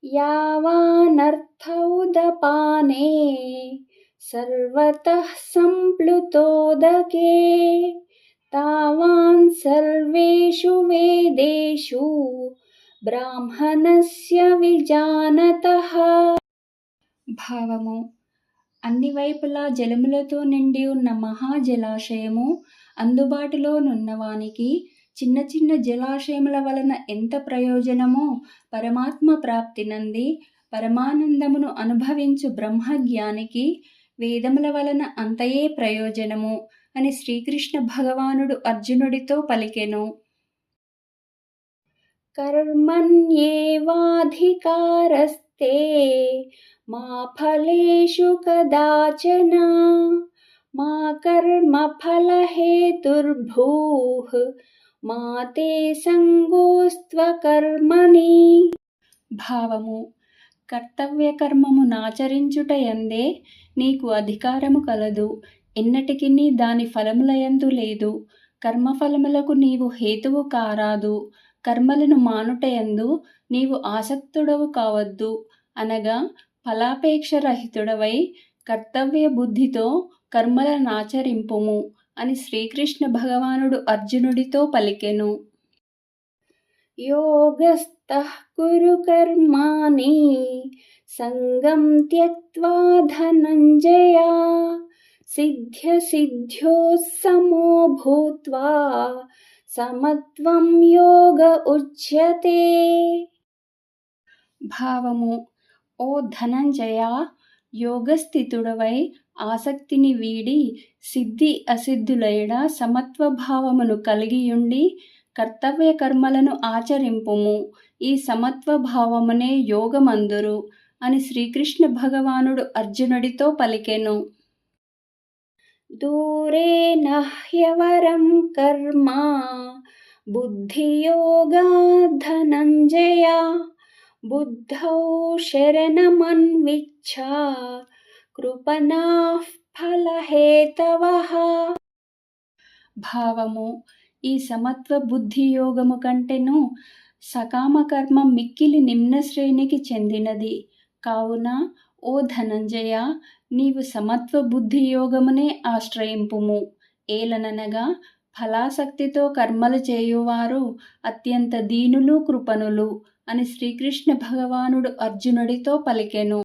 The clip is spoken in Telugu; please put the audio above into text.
यावानर्थौदपाने सर्वतः सम्प्लुतोदके तावान् सर्वेषु वेदेषु బ్రాహ్మణస్య విజానతః. భావము: అన్ని వైపులా జలములతో నిండి ఉన్న మహాజలాశయము అందుబాటులోనున్నవానికి చిన్న చిన్న జలాశయముల వలన ఎంత ప్రయోజనమో, పరమాత్మ ప్రాప్తి నంది పరమానందమును అనుభవించు బ్రహ్మజ్ఞానికి వేదముల వలన అంతయే ప్రయోజనము అని శ్రీకృష్ణ భగవానుడు అర్జునుడితో పలికెను. కర్మణ్యేవాధికారస్తే మా ఫలేషు కదాచన మా కర్మఫలహేతుర్భూః మా తే సంగోస్త్వకర్మణి. భావము: కర్తవ్య కర్మమునాచరించుటయందే నీకు అధికారము కలదు. ఎన్నటికి దాని ఫలములయందు లేదు. కర్మఫలములకు నీవు హేతువు కారాదు. కర్మలను మానుటయందు నీవు ఆసక్తుడవు కావద్దు. అనగా ఫలాపేక్ష రహితుడవై కర్తవ్య బుద్ధితో కర్మలనాచరింపుము అని శ్రీకృష్ణ భగవానుడు అర్జునుడితో పలికెను. యోగస్థః కురు కర్మాణి సంగం త్యక్త్వా ధనంజయ సిద్ధ్యసిద్ధ్యోః సమో భూత్వా సమత్వం యోగ ఉచ్యతే. భావము: ఓ ధనంజయ, యోగస్థితుడవై ఆసక్తిని వీడి సిద్ధి అసిద్ధులైన సమత్వ భావమును కలిగియుండి కర్తవ్య కర్మలను ఆచరింపుము. ఈ సమత్వ భావమునే యోగమందురు అని శ్రీకృష్ణ భగవానుడు అర్జునుడితో పలికెను. దూరేణ హ్యవరం కర్మ బుద్ధియోగాత్ ధనంజయ బుద్ధౌ శరణమన్విచ్ఛ కృపణాః ఫలహేతవః. భావము: ఈ సమత్వ బుద్ధి యోగము కంటెను సకామ కర్మ మిక్కిలి నిమ్న శ్రేణికి చెందినది. కావున ఓ ధనంజయ, నీవు సమత్వ బుద్ధి యోగమునే ఆశ్రయింపుము. ఏలననగా ఫలాసక్తితో కర్మలు చేయువారు అత్యంత దీనులు కృపణులు అని శ్రీకృష్ణ భగవానుడు అర్జునుడితో పలికెను.